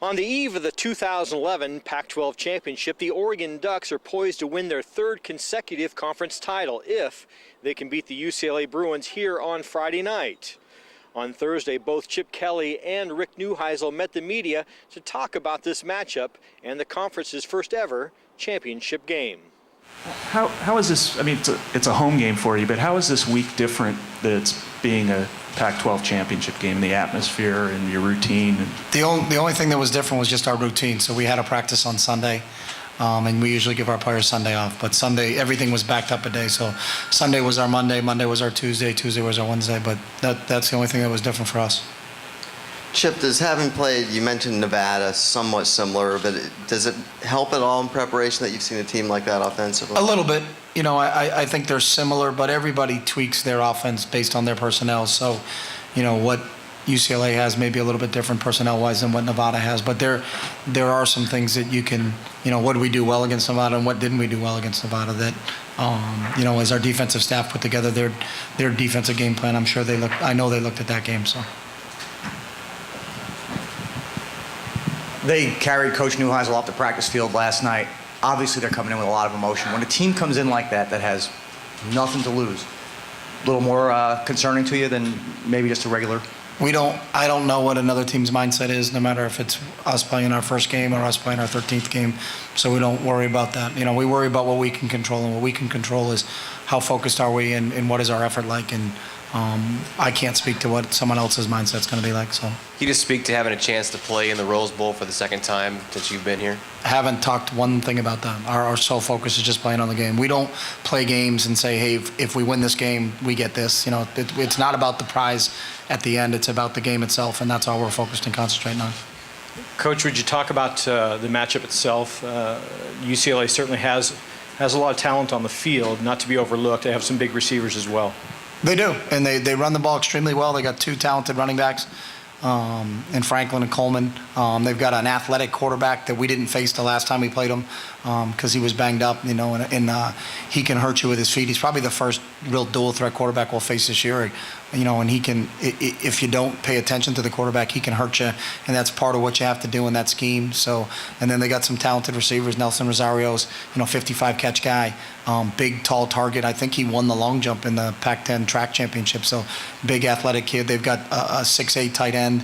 On the eve of the 2011 Pac-12 championship, the Oregon Ducks are poised to win their third consecutive conference title if they can beat the UCLA Bruins here on Friday night. On Thursday, both Chip Kelly and Rick Neuheisel met the media to talk about this matchup and the conference's first ever championship game. How is this, I mean, it's a home game for you, but how is this week different that it's being a Pac-12 championship game, the atmosphere and your routine? The only thing that was different was just our routine. So we had a practice on Sunday, and we usually give our players Sunday off. But Sunday, everything was backed up a day. So Sunday was our Monday, Monday was our Tuesday, Tuesday was our Wednesday. But that's the only thing that was different for us. Chip, does having played, you mentioned Nevada, somewhat similar, but does it help at all in preparation that you've seen a team like that offensively? A little bit. You know, I think they're similar, but everybody tweaks their offense based on their personnel. So, you know, what UCLA has may be a little bit different personnel-wise than what Nevada has, but there are some things that you can, you know, what did we do well against Nevada and what didn't we do well against Nevada that, you know, as our defensive staff put together their defensive game plan, I know they looked at that game, so. They carried Coach Neuheisel off the practice field last night. Obviously, they're coming in with a lot of emotion. When a team comes in like that has nothing to lose, a little more concerning to you than maybe just a regular? I don't know what another team's mindset is, no matter if it's us playing our first game or us playing our 13th game. So we don't worry about that. You know, we worry about what we can control, and what we can control is how focused are we and what is our effort like. And I can't speak to what someone else's mindset's going to be like. So. Can you just speak to having a chance to play in the Rose Bowl for the second time since you've been here? I haven't talked one thing about that. Our sole focus is just playing on the game. We don't play games and say, hey, if we win this game, we get this. You know, it's not about the prize at the end. It's about the game itself, and that's all we're focused and concentrating on. Coach, would you talk about the matchup itself? UCLA certainly has a lot of talent on the field, not to be overlooked. They have some big receivers as well. They do, and they run the ball extremely well. They got two talented running backs in Franklin and Coleman. They've got an athletic quarterback that we didn't face the last time we played him because he was banged up, you know, and he can hurt you with his feet. He's probably the first real dual threat quarterback we'll face this year, you know, and he can, if you don't pay attention to the quarterback, he can hurt you, and that's part of what you have to do in that scheme. So, and then they got some talented receivers. Nelson Rosario's, you know, 55 catch guy, big tall target. I think he won the long jump in the Pac-10 track championship. So big athletic kid. They've got a 6'8" tight end.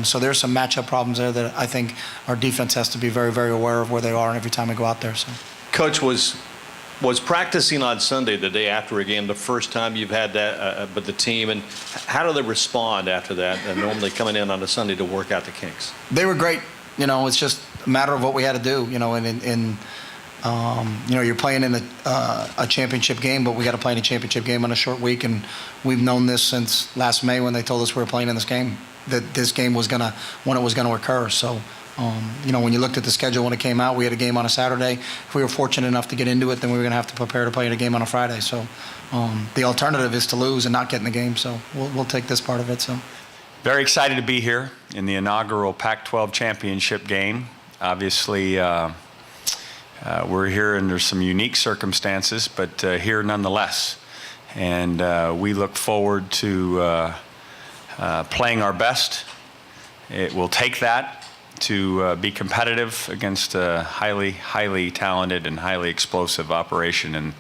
So there's some matchup problems there that I think our defense has to be very, very aware of where they are every time we go out there. So, Coach, was practicing on Sunday, the day after a game, the first time you've had that with the team, and how do they respond after that? Normally coming in on a Sunday to work out the kinks. They were great. You know, it's just a matter of what we had to do. You know, you know, you're playing in a championship game, but we got to play in a championship game on a short week, and we've known this since last May when they told us we were playing in this game, that this game was when it was gonna occur. So, you know, when you looked at the schedule when it came out, we had a game on a Saturday. If we were fortunate enough to get into it, then we were gonna have to prepare to play in a game on a Friday. So, the alternative is to lose and not get in the game. So we'll take this part of it. So. Very excited to be here in the inaugural Pac-12 championship game. Obviously, we're here under some unique circumstances, but here nonetheless. And we look forward to playing our best. It will take that to be competitive against a highly, highly talented and highly explosive operation in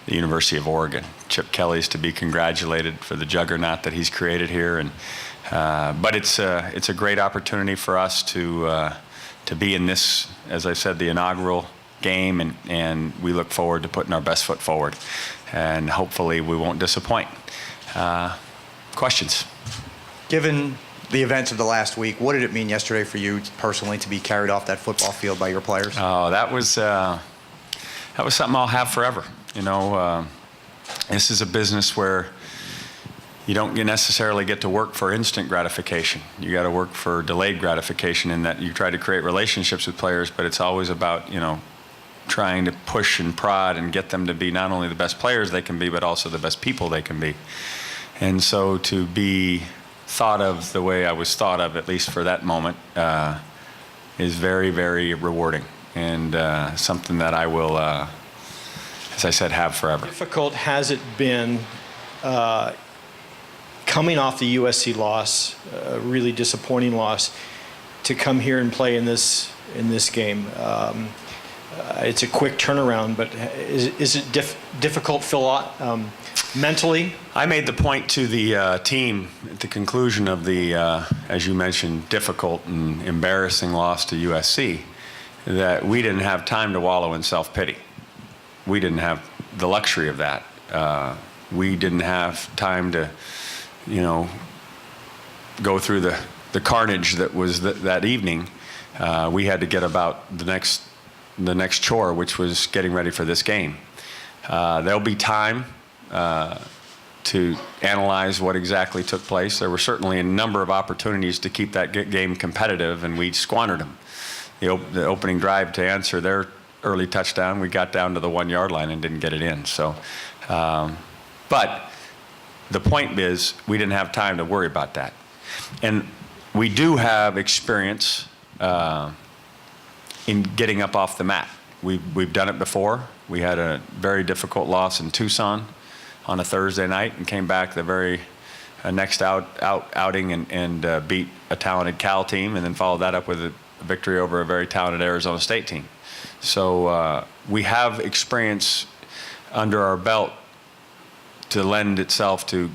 the University of Oregon. Chip Kelly's to be congratulated for the juggernaut that he's created here, and but it's a great opportunity for us to be in this, as I said, the inaugural game, and we look forward to putting our best foot forward, and hopefully we won't disappoint. Questions? Given The events of the last week, what did it mean yesterday for you personally to be carried off that football field by your players? Oh, that was something I'll have forever. You know, this is a business where you don't necessarily get to work for instant gratification. You got to work for delayed gratification, in that you try to create relationships with players, but it's always about, you know, trying to push and prod and get them to be not only the best players they can be, but also the best people they can be. And so to be thought of the way I was thought of, at least for that moment, is very, very rewarding, and something that I will, as I said, have forever. How difficult has it been coming off the USC loss, a really disappointing loss, to come here and play in this game. It's a quick turnaround, but is it difficult, Phil, mentally? I made the point to the team at the conclusion of the, as you mentioned, difficult and embarrassing loss to USC, that we didn't have time to wallow in self-pity. We didn't have the luxury of that. We didn't have time to, go through the carnage that was that evening. We had to get about the next chore, which was getting ready for this game. There'll be time to analyze what exactly took place. There were certainly a number of opportunities to keep that game competitive, and we squandered them. The opening drive to answer their early touchdown, we got down to the 1 yard line and didn't get it in. So, but the point is, we didn't have time to worry about that. And we do have experience in getting up off the mat. We've done it before. We had a very difficult loss in Tucson on a Thursday night and came back the very next outing and beat a talented Cal team, and then followed that up with a victory over a very talented Arizona State team. So we have experience under our belt to lend itself to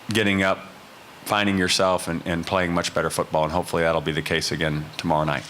getting up, finding yourself, and playing much better football, and hopefully that'll be the case again tomorrow night.